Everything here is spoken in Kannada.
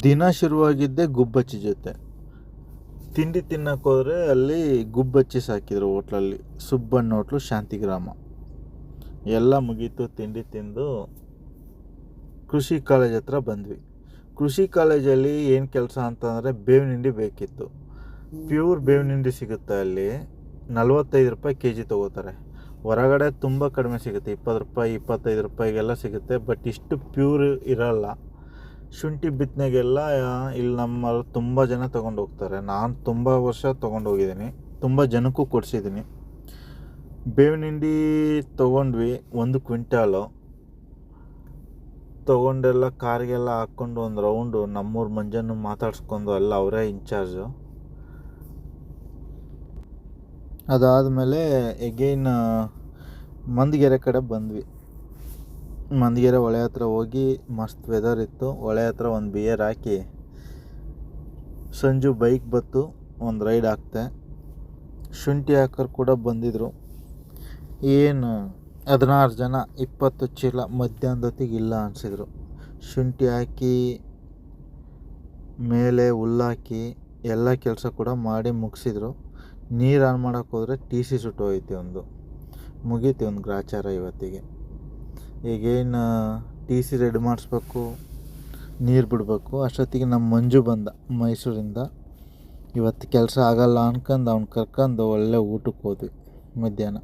ದಿನ ಶುರುವಾಗಿದ್ದೆ ಗುಬ್ಬಚ್ಚಿ ಜೊತೆ. ತಿಂಡಿ ತಿನ್ನಕ್ಕೆ ಹೋದರೆ ಅಲ್ಲಿ ಗುಬ್ಬಚ್ಚಿ ಸಾಕಿದ್ರು ಹೋಟ್ಲಲ್ಲಿ. ಸುಬ್ಬಣ್ಣ ಹೋಟ್ಲು, ಶಾಂತಿಗ್ರಾಮ. ಎಲ್ಲ ಮುಗೀತು, ತಿಂಡಿ ತಿಂದು ಕೃಷಿ ಕಾಲೇಜ್ ಹತ್ರ ಬಂದ್ವಿ. ಕೃಷಿ ಕಾಲೇಜಲ್ಲಿ ಏನು ಕೆಲಸ ಅಂತಂದರೆ ಬೇವಿನ ಹಿಂಡಿ ಬೇಕಿತ್ತು. ಪ್ಯೂರ್ ಬೇವಿನ ಹಿಂಡಿ ಸಿಗುತ್ತೆ ಅಲ್ಲಿ. 45 ರೂಪಾಯಿ ಕೆಜಿ ತೊಗೋತಾರೆ. ಹೊರಗಡೆ ತುಂಬ ಕಡಿಮೆ ಸಿಗುತ್ತೆ, 20 ರೂಪಾಯಿ 25 ರೂಪಾಯಿಗೆಲ್ಲ ಸಿಗುತ್ತೆ. ಬಟ್ ಇಷ್ಟು ಪ್ಯೂರ್ ಇರಲ್ಲ. ಶುಂಠಿ ಬಿತ್ತನೆಗೆಲ್ಲ ಇಲ್ಲಿ ನಮ್ಮ ತುಂಬ ಜನ ತೊಗೊಂಡು ಹೋಗ್ತಾರೆ. ನಾನು ತುಂಬ ವರ್ಷ ತೊಗೊಂಡೋಗಿದ್ದೀನಿ, ತುಂಬ ಜನಕ್ಕೂ ಕೊಡಿಸಿದ್ದೀನಿ. ಬೇವಿನ ಹಿಂಡಿ ತೊಗೊಂಡ್ವಿ, 1 ಕ್ವಿಂಟಾಲು ತೊಗೊಂಡೆಲ್ಲ ಕಾರ್ಗೆಲ್ಲ ಹಾಕ್ಕೊಂಡು ಒಂದು ರೌಂಡು ನಮ್ಮೂರು ಮಂಜನ್ನು ಮಾತಾಡ್ಸ್ಕೊಂಡು ಎಲ್ಲ ಅವರೇ ಇನ್ಚಾರ್ಜು. ಅದಾದಮೇಲೆ ಎಗೈನ್ ಮಂದಗೆರೆ ಕಡೆ ಬಂದ್ವಿ. ಮಂದಗೆರೆ ಹೊಳೆ ಹತ್ರ ಹೋಗಿ ಮಸ್ತ್ ವೆದರ್ ಇತ್ತು. ಹೊಳೆ ಹತ್ರ ಒಂದು ಬಿಯರ್ ಹಾಕಿ ಸಂಜು ಬೈಕ್ ಬತ್ತು, ಒಂದು ರೈಡ್ ಹಾಕ್ತೆ. ಶುಂಠಿ ಹಾಕೋರು ಕೂಡ ಬಂದಿದ್ದರು. ಏನು 16 ಜನ, 20 ಚೀಲ ಮಧ್ಯಾಹ್ನದೊತ್ತಿಗೆ ಇಲ್ಲ ಅನಿಸಿದ್ರು. ಶುಂಠಿ ಹಾಕಿ ಮೇಲೆ ಹುಲ್ಲಾಕಿ ಎಲ್ಲ ಕೆಲಸ ಕೂಡ ಮಾಡಿ ಮುಗಿಸಿದ್ರು. ನೀರು ಆನ್ ಮಾಡೋಕ್ಕೆ ಹೋದರೆ TC ಸುಟ್ಟೋಯ್ತು. ಮುಗೀತು ಒಂದು ಗ್ರಾಚಾರ ಇವತ್ತಿಗೆ. ಈಗೇನು TC ರೆಡಿ ಮಾಡಿಸ್ಬೇಕು, ನೀರು ಬಿಡಬೇಕು. ಅಷ್ಟೊತ್ತಿಗೆ ನಮ್ಮ ಮಂಜು ಬಂದ ಮೈಸೂರಿಂದ. ಇವತ್ತು ಕೆಲಸ ಆಗಲ್ಲ ಅನ್ಕೊಂಡು ಅವ್ನು ಕರ್ಕೊಂಡು ಒಳ್ಳೆ ಊಟಕ್ಕೆ ಹೋದ್ವಿ ಮಧ್ಯಾಹ್ನ.